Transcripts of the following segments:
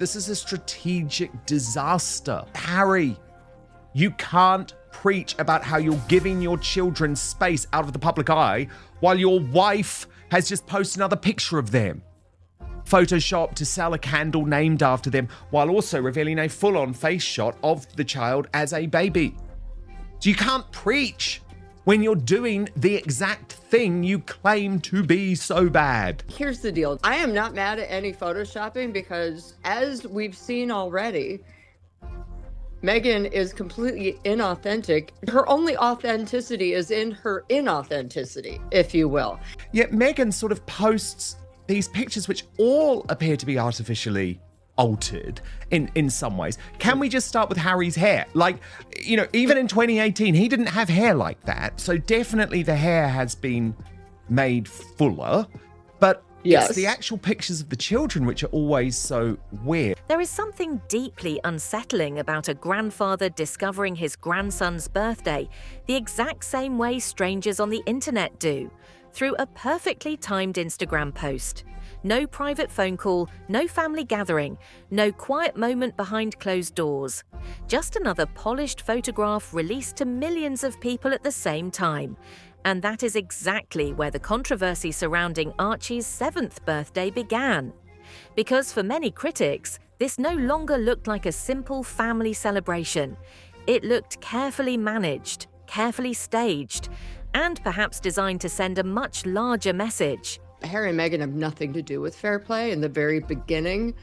This is a strategic disaster. Harry, you can't preach about how you're giving your children space out of the public eye while your wife has just posted another picture of them, photoshopped to sell a candle named after them, while also revealing a full-on face shot of the child as a baby. So you can't preach when you're doing the exact thing you claim to be so bad. Here's the deal. I am not mad at any photoshopping because, as we've seen already, Meghan is completely inauthentic. Her only authenticity is in her inauthenticity, if you will. Yet Meghan sort of posts these pictures which all appear to be artificially altered in some ways. Can we just start with Harry's hair? Like, you know, even in 2018, he didn't have hair like that. So definitely the hair has been made fuller, but yes, it's the actual pictures of the children which are always so weird. There is something deeply unsettling about a grandfather discovering his grandson's birthday the exact same way strangers on the internet do, through a perfectly timed Instagram post. No private phone call, no family gathering, no quiet moment behind closed doors. Just another polished photograph released to millions of people at the same time. And that is exactly where the controversy surrounding Archie's 7th birthday began. Because for many critics, this no longer looked like a simple family celebration. It looked carefully managed, carefully staged, and perhaps designed to send a much larger message. Harry and Meghan have nothing to do with fair play. In the very beginning,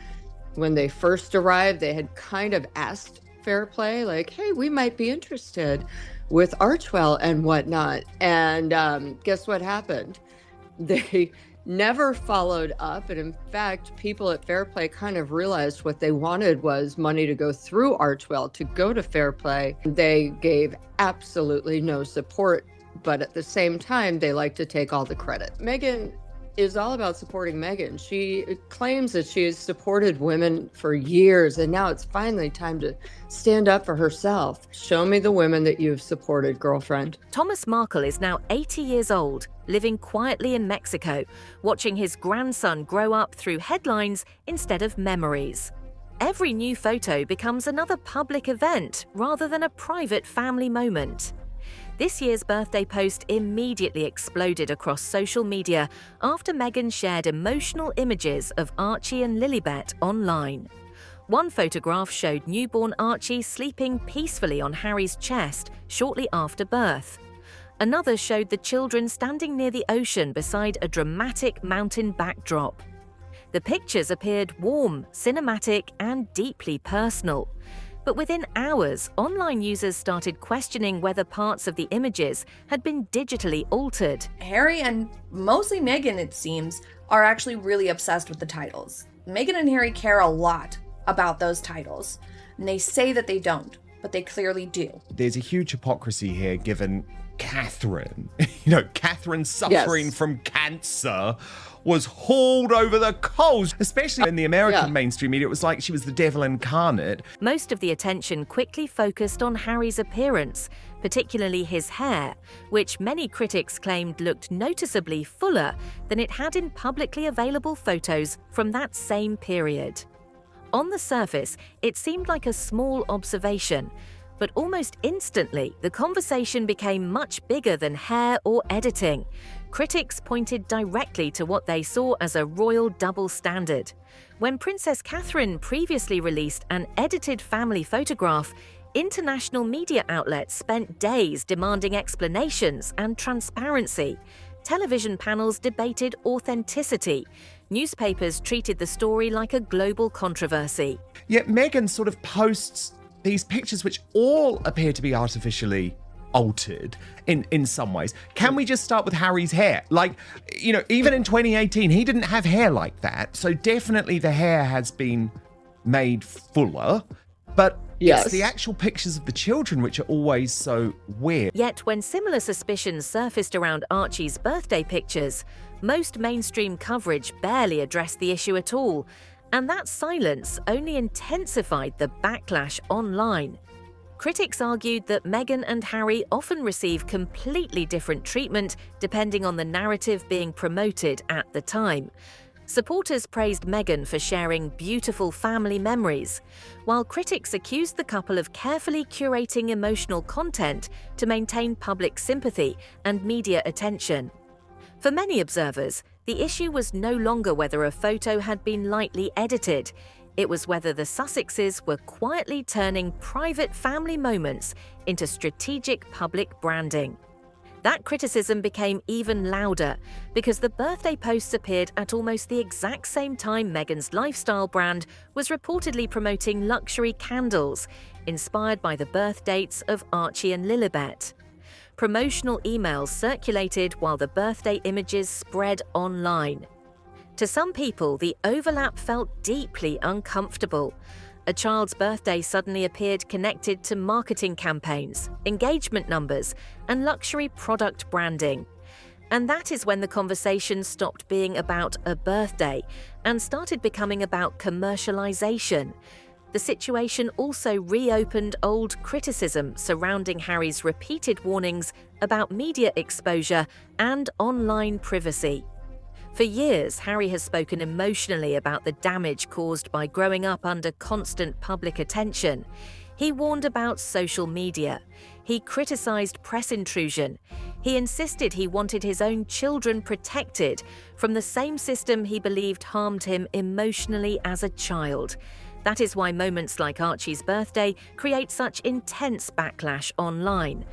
when they first arrived, they had kind of asked fair play, like, hey, we might be interested with Archwell and whatnot. And guess what happened? They never followed up. And in fact, people at Fair Play kind of realized what they wanted was money to go through Archwell to go to Fair Play. They gave absolutely no support, but at the same time, they like to take all the credit. Meghan is all about supporting Meghan. She claims that she has supported women for years, and now it's finally time to stand up for herself. Show me the women that you've supported, girlfriend. Thomas Markle is now 80 years old, living quietly in Mexico, watching his grandson grow up through headlines instead of memories. Every new photo becomes another public event rather than a private family moment. This year's birthday post immediately exploded across social media after Meghan shared emotional images of Archie and Lilibet online. One photograph showed newborn Archie sleeping peacefully on Harry's chest shortly after birth. Another showed the children standing near the ocean beside a dramatic mountain backdrop. The pictures appeared warm, cinematic, and deeply personal. But within hours, online users started questioning whether parts of the images had been digitally altered. Harry and mostly Meghan, it seems, are actually really obsessed with the titles. Meghan and Harry care a lot about those titles, and they say that they don't, but they clearly do. There's a huge hypocrisy here given Catherine, Catherine suffering from cancer, was hauled over the coals, especially in the American mainstream media. It was like she was the devil incarnate. Most of the attention quickly focused on Harry's appearance, particularly his hair, which many critics claimed looked noticeably fuller than it had in publicly available photos from that same period. On the surface, it seemed like a small observation, but almost instantly, the conversation became much bigger than hair or editing. Critics pointed directly to what they saw as a royal double standard. When Princess Catherine previously released an edited family photograph, international media outlets spent days demanding explanations and transparency. Television panels debated authenticity. Newspapers treated the story like a global controversy. Yet Meghan sort of posts these pictures which all appear to be artificially altered in some ways. Can we just start with Harry's hair? Like, even in 2018, he didn't have hair like that. So definitely the hair has been made fuller, but it's the actual pictures of the children which are always so weird. Yet when similar suspicions surfaced around Archie's birthday pictures, most mainstream coverage barely addressed the issue at all. And that silence only intensified the backlash online. Critics argued that Meghan and Harry often receive completely different treatment depending on the narrative being promoted at the time. Supporters praised Meghan for sharing beautiful family memories, while critics accused the couple of carefully curating emotional content to maintain public sympathy and media attention. For many observers, the issue was no longer whether a photo had been lightly edited. It was whether the Sussexes were quietly turning private family moments into strategic public branding. That criticism became even louder because the birthday posts appeared at almost the exact same time Meghan's lifestyle brand was reportedly promoting luxury candles, inspired by the birth dates of Archie and Lilibet. Promotional emails circulated while the birthday images spread online. To some people, the overlap felt deeply uncomfortable. A child's birthday suddenly appeared connected to marketing campaigns, engagement numbers, and luxury product branding. And that is when the conversation stopped being about a birthday and started becoming about commercialization. The situation also reopened old criticism surrounding Harry's repeated warnings about media exposure and online privacy. For years, Harry has spoken emotionally about the damage caused by growing up under constant public attention. He warned about social media. He criticized press intrusion. He insisted he wanted his own children protected from the same system he believed harmed him emotionally as a child. That is why moments like Archie's birthday create such intense backlash online.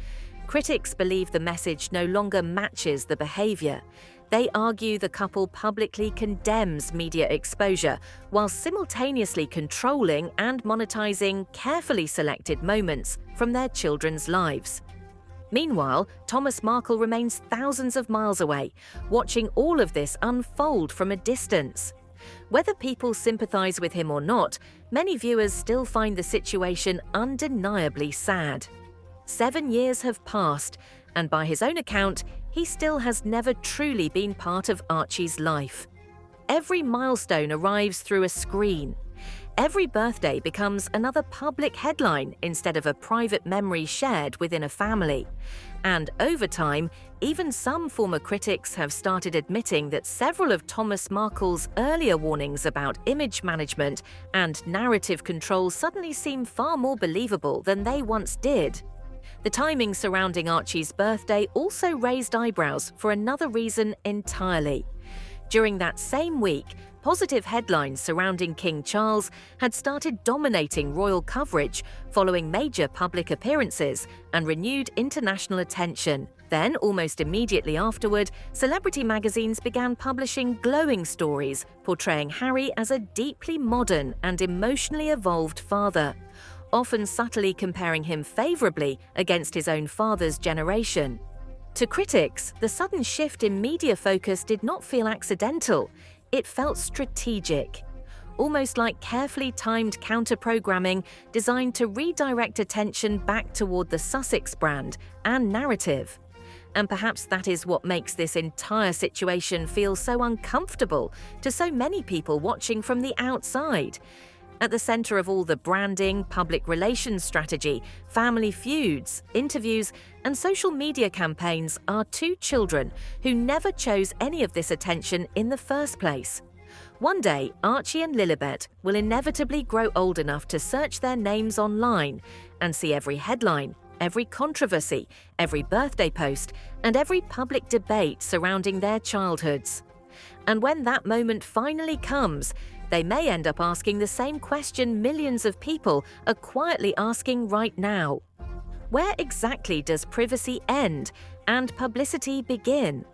Critics believe the message no longer matches the behavior. They argue the couple publicly condemns media exposure while simultaneously controlling and monetizing carefully selected moments from their children's lives. Meanwhile, Thomas Markle remains thousands of miles away, watching all of this unfold from a distance. Whether people sympathize with him or not, many viewers still find the situation undeniably sad. 7 years have passed, and by his own account, he still has never truly been part of Archie's life. Every milestone arrives through a screen. Every birthday becomes another public headline instead of a private memory shared within a family. And over time, even some former critics have started admitting that several of Thomas Markle's earlier warnings about image management and narrative control suddenly seem far more believable than they once did. The timing surrounding Archie's birthday also raised eyebrows for another reason entirely. During that same week, positive headlines surrounding King Charles had started dominating royal coverage following major public appearances and renewed international attention. Then, almost immediately afterward, celebrity magazines began publishing glowing stories portraying Harry as a deeply modern and emotionally evolved father, often subtly comparing him favorably against his own father's generation. To critics, the sudden shift in media focus did not feel accidental. It felt strategic, almost like carefully timed counter-programming designed to redirect attention back toward the Sussex brand and narrative. And perhaps that is what makes this entire situation feel so uncomfortable to so many people watching from the outside. At the center of all the branding, public relations strategy, family feuds, interviews, and social media campaigns are two children who never chose any of this attention in the first place. One day, Archie and Lilibet will inevitably grow old enough to search their names online and see every headline, every controversy, every birthday post, and every public debate surrounding their childhoods. And when that moment finally comes, they may end up asking the same question millions of people are quietly asking right now. Where exactly does privacy end and publicity begin?